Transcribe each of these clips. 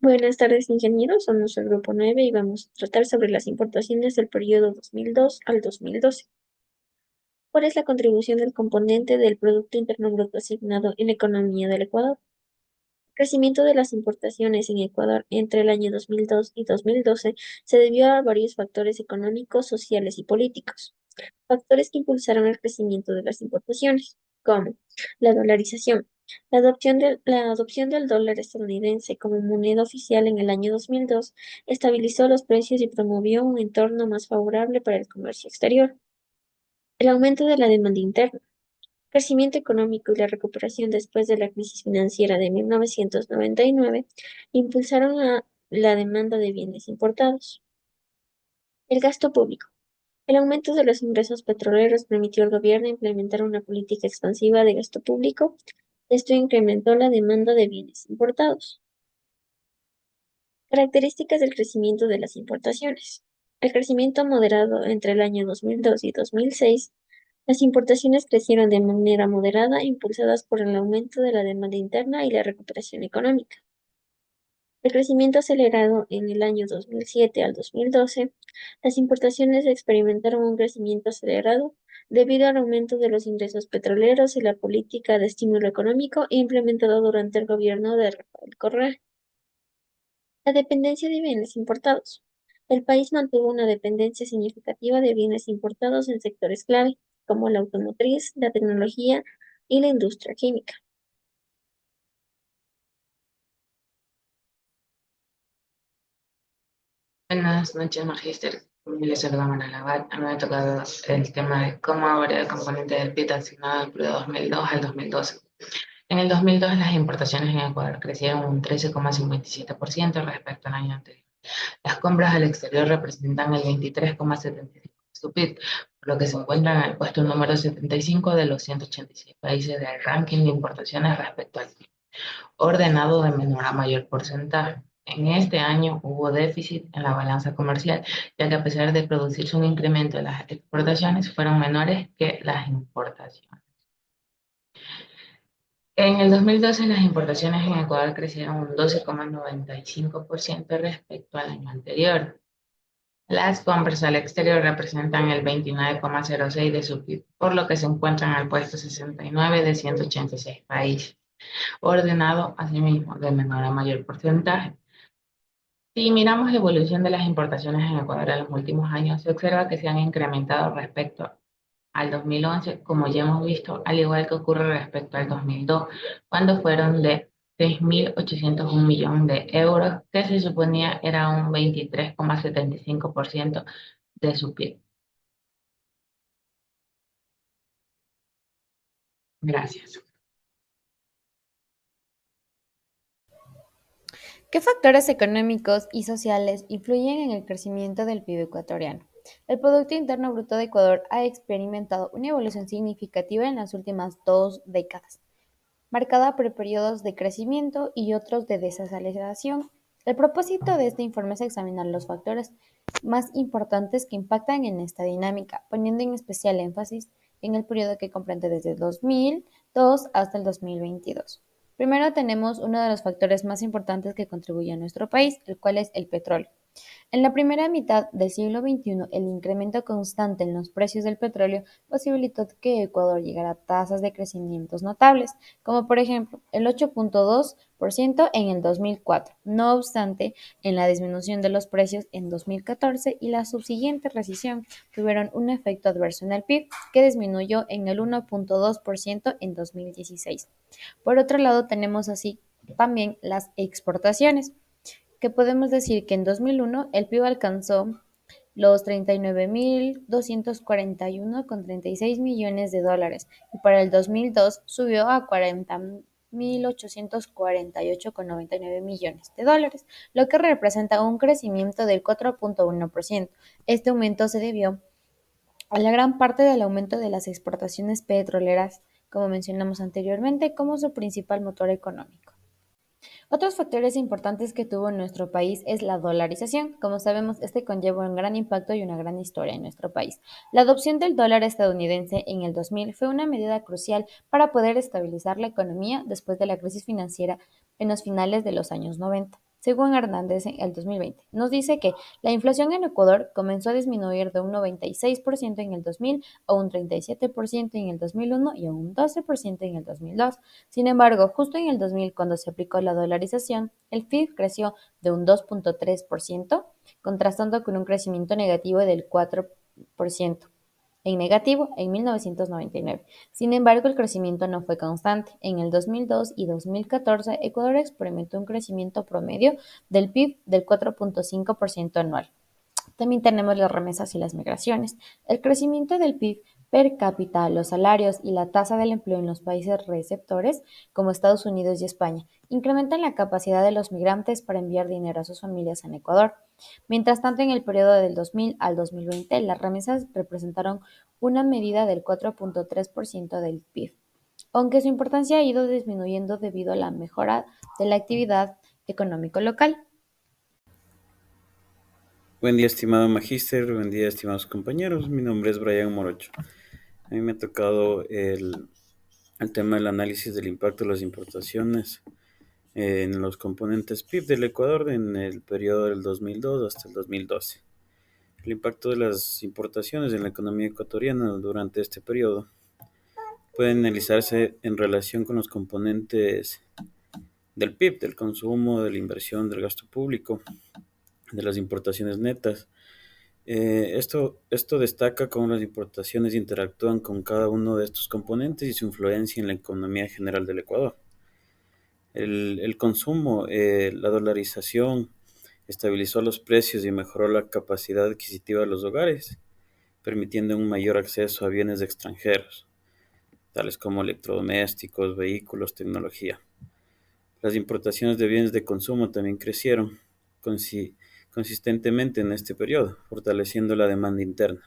Buenas tardes, ingenieros. Somos el grupo 9 y vamos a tratar sobre las importaciones del periodo 2002 al 2012. ¿Cuál es la contribución del componente del Producto Interno Bruto asignado en la economía del Ecuador? El crecimiento de las importaciones en Ecuador entre el año 2002 y 2012 se debió a varios factores económicos, sociales y políticos. Factores que impulsaron el crecimiento de las importaciones, como la dolarización. La adopción del dólar estadounidense como moneda oficial en el año 2002 estabilizó los precios y promovió un entorno más favorable para el comercio exterior. El aumento de la demanda interna, crecimiento económico y la recuperación después de la crisis financiera de 1999 impulsaron la demanda de bienes importados. El gasto público. El aumento de los ingresos petroleros permitió al gobierno implementar una política expansiva de gasto público. Esto incrementó la demanda de bienes importados. Características del crecimiento de las importaciones. El crecimiento moderado entre el año 2002 y 2006. Las importaciones crecieron de manera moderada, impulsadas por el aumento de la demanda interna y la recuperación económica. El crecimiento acelerado en el año 2007 al 2012, las importaciones experimentaron un crecimiento acelerado debido al aumento de los ingresos petroleros y la política de estímulo económico implementada durante el gobierno de Rafael Correa. La dependencia de bienes importados. El país mantuvo una dependencia significativa de bienes importados en sectores clave, como la automotriz, la tecnología y la industria química. Buenas noches, Magíster. Les saluda Manuel Abad. A mí me ha tocado el tema de cómo ha variado el componente del PIB asignado del periodo 2002 al 2012. En el 2002, las importaciones en Ecuador crecieron un 13,57% respecto al año anterior. Las compras al exterior representan el 23,75% de su PIB, por lo que se encuentran en el puesto número 75 de los 186 países del ranking de importaciones respecto al PIB, ordenado de menor a mayor porcentaje. En este año hubo déficit en la balanza comercial, ya que a pesar de producirse un incremento de las exportaciones, fueron menores que las importaciones. En el 2012, las importaciones en Ecuador crecieron un 12,95% respecto al año anterior. Las compras al exterior representan el 29,06% de su PIB, por lo que se encuentran al puesto 69 de 186 países, ordenado asimismo de menor a mayor porcentaje. Si miramos la evolución de las importaciones en Ecuador en los últimos años, se observa que se han incrementado respecto al 2011, como ya hemos visto, al igual que ocurre respecto al 2002, cuando fueron de 6.801 millones de euros, que se suponía era un 23,75% de su PIB. Gracias. ¿Qué factores económicos y sociales influyen en el crecimiento del PIB ecuatoriano? El Producto Interno Bruto de Ecuador ha experimentado una evolución significativa en las últimas 2 décadas, marcada por periodos de crecimiento y otros de desaceleración. El propósito de este informe es examinar los factores más importantes que impactan en esta dinámica, poniendo en especial énfasis en el periodo que comprende desde 2002 hasta el 2022. Primero tenemos uno de los factores más importantes que contribuye a nuestro país, el cual es el petróleo. En la primera mitad del siglo XXI, el incremento constante en los precios del petróleo posibilitó que Ecuador llegara a tasas de crecimiento notables, como por ejemplo el 8,2% en el 2004. No obstante, en la disminución de los precios en 2014 y la subsiguiente recesión tuvieron un efecto adverso en el PIB, que disminuyó en el 1,2% en 2016. Por otro lado, tenemos así también las exportaciones, que podemos decir que en 2001 el PIB alcanzó los 39.241,36 millones de dólares y para el 2002 subió a 40.848,99 millones de dólares, lo que representa un crecimiento del 4,1%. Este aumento se debió a la gran parte del aumento de las exportaciones petroleras, como mencionamos anteriormente, como su principal motor económico. Otros factores importantes que tuvo nuestro país es la dolarización. Como sabemos, este conlleva un gran impacto y una gran historia en nuestro país. La adopción del dólar estadounidense en el 2000 fue una medida crucial para poder estabilizar la economía después de la crisis financiera en los finales de los años 90. según Hernández en el 2020. Nos dice que la inflación en Ecuador comenzó a disminuir de un 96% en el 2000 a un 37% en el 2001 y a un 12% en el 2002. Sin embargo, justo en el 2000, cuando se aplicó la dolarización, el PIB creció de un 2,3%, contrastando con un crecimiento negativo del 4% en negativo en 1999. Sin embargo, el crecimiento no fue constante. En el 2002 y 2014, Ecuador experimentó un crecimiento promedio del PIB del 4,5% anual. También tenemos las remesas y las migraciones. El crecimiento del PIB per cápita, los salarios y la tasa del empleo en los países receptores, como Estados Unidos y España, incrementan la capacidad de los migrantes para enviar dinero a sus familias en Ecuador. Mientras tanto, en el periodo del 2000 al 2020, las remesas representaron una medida del 4,3% del PIB, aunque su importancia ha ido disminuyendo debido a la mejora de la actividad económico local. Buen día, estimado magíster, buen día, estimados compañeros. Mi nombre es Brian Morocho. A mí me ha tocado el tema del análisis del impacto de las importaciones en los componentes PIB del Ecuador en el periodo del 2002 hasta el 2012. El impacto de las importaciones en la economía ecuatoriana durante este periodo puede analizarse en relación con los componentes del PIB, del consumo, de la inversión, del gasto público, de las importaciones netas. Esto destaca cómo las importaciones interactúan con cada uno de estos componentes y su influencia en la economía general del Ecuador. El consumo, la dolarización, estabilizó los precios y mejoró la capacidad adquisitiva de los hogares, permitiendo un mayor acceso a bienes extranjeros, tales como electrodomésticos, vehículos, tecnología. Las importaciones de bienes de consumo también crecieron consistentemente en este periodo, fortaleciendo la demanda interna.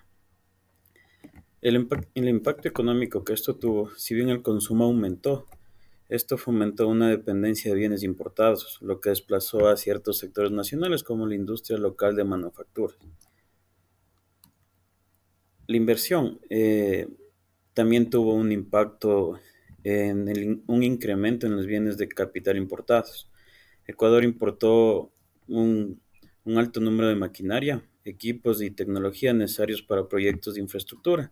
El impacto económico que esto tuvo, si bien el consumo aumentó, esto fomentó una dependencia de bienes importados, lo que desplazó a ciertos sectores nacionales como la industria local de manufactura. La inversión también tuvo un impacto en un incremento en los bienes de capital importados. Ecuador importó un alto número de maquinaria, equipos y tecnología necesarios para proyectos de infraestructura,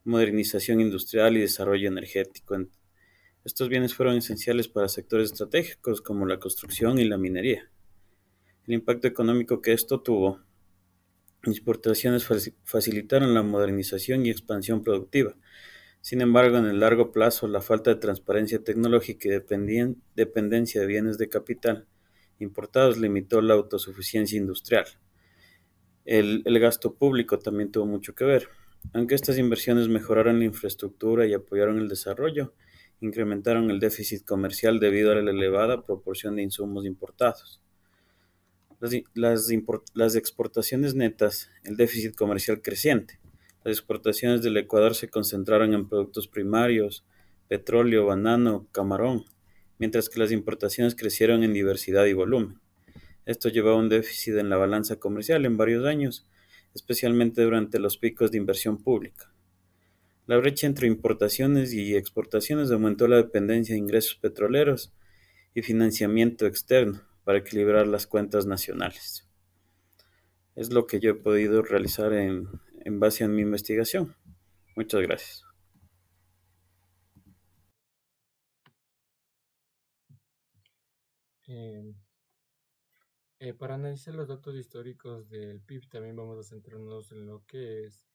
modernización industrial y desarrollo energético. Estos bienes fueron esenciales para sectores estratégicos como la construcción y la minería. El impacto económico que esto tuvo, exportaciones facilitaron la modernización y expansión productiva. Sin embargo, en el largo plazo, la falta de transparencia tecnológica y dependencia de bienes de capital importados limitó la autosuficiencia industrial. El gasto público también tuvo mucho que ver. Aunque estas inversiones mejoraron la infraestructura y apoyaron el desarrollo, incrementaron el déficit comercial debido a la elevada proporción de insumos importados. Las exportaciones netas, el déficit comercial creciente. Las exportaciones del Ecuador se concentraron en productos primarios, petróleo, banano, camarón, mientras que las importaciones crecieron en diversidad y volumen. Esto llevó a un déficit en la balanza comercial en varios años, especialmente durante los picos de inversión pública. La brecha entre importaciones y exportaciones aumentó la dependencia de ingresos petroleros y financiamiento externo para equilibrar las cuentas nacionales. Es lo que yo he podido realizar en base a mi investigación. Muchas gracias. Eh, para analizar los datos históricos del PIB también vamos a centrarnos en lo que es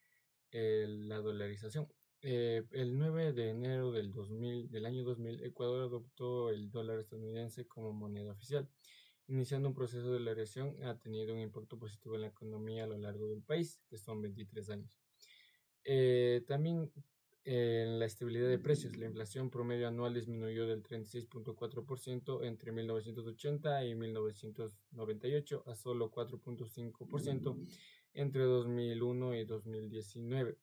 la dolarización. El 9 de enero del año 2000, Ecuador adoptó el dólar estadounidense como moneda oficial. Iniciando un proceso de dolarización, ha tenido un impacto positivo en la economía a lo largo del país, que son 23 años. También en la estabilidad de precios, la inflación promedio anual disminuyó del 36,4% entre 1980 y 1998 a solo 4,5% entre 2001 y 2019.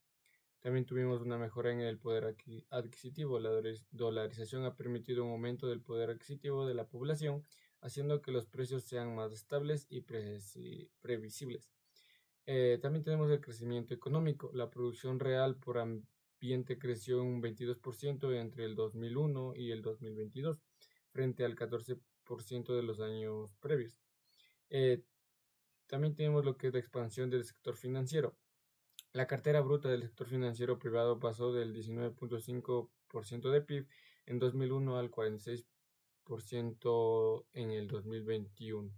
También tuvimos una mejora en el poder adquisitivo. La dolarización ha permitido un aumento del poder adquisitivo de la población, haciendo que los precios sean más estables y previsibles. También tenemos el crecimiento económico. La producción real por ambiente creció un 22% entre el 2001 y el 2022, frente al 14% de los años previos. También tenemos lo que es la expansión del sector financiero. La cartera bruta del sector financiero privado pasó del 19.5% de PIB en 2001 al 46% en el 2021.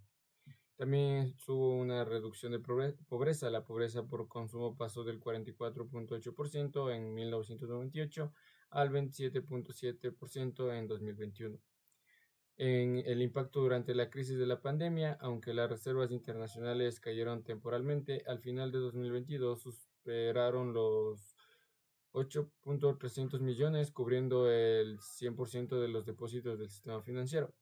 También hubo una reducción de pobreza. La pobreza por consumo pasó del 44.8% en 1998 al 27.7% en 2021. En el impacto durante la crisis de la pandemia, aunque las reservas internacionales cayeron temporalmente, al final de 2022 superaron los 8.300 millones, cubriendo el 100% de los depósitos del sistema financiero.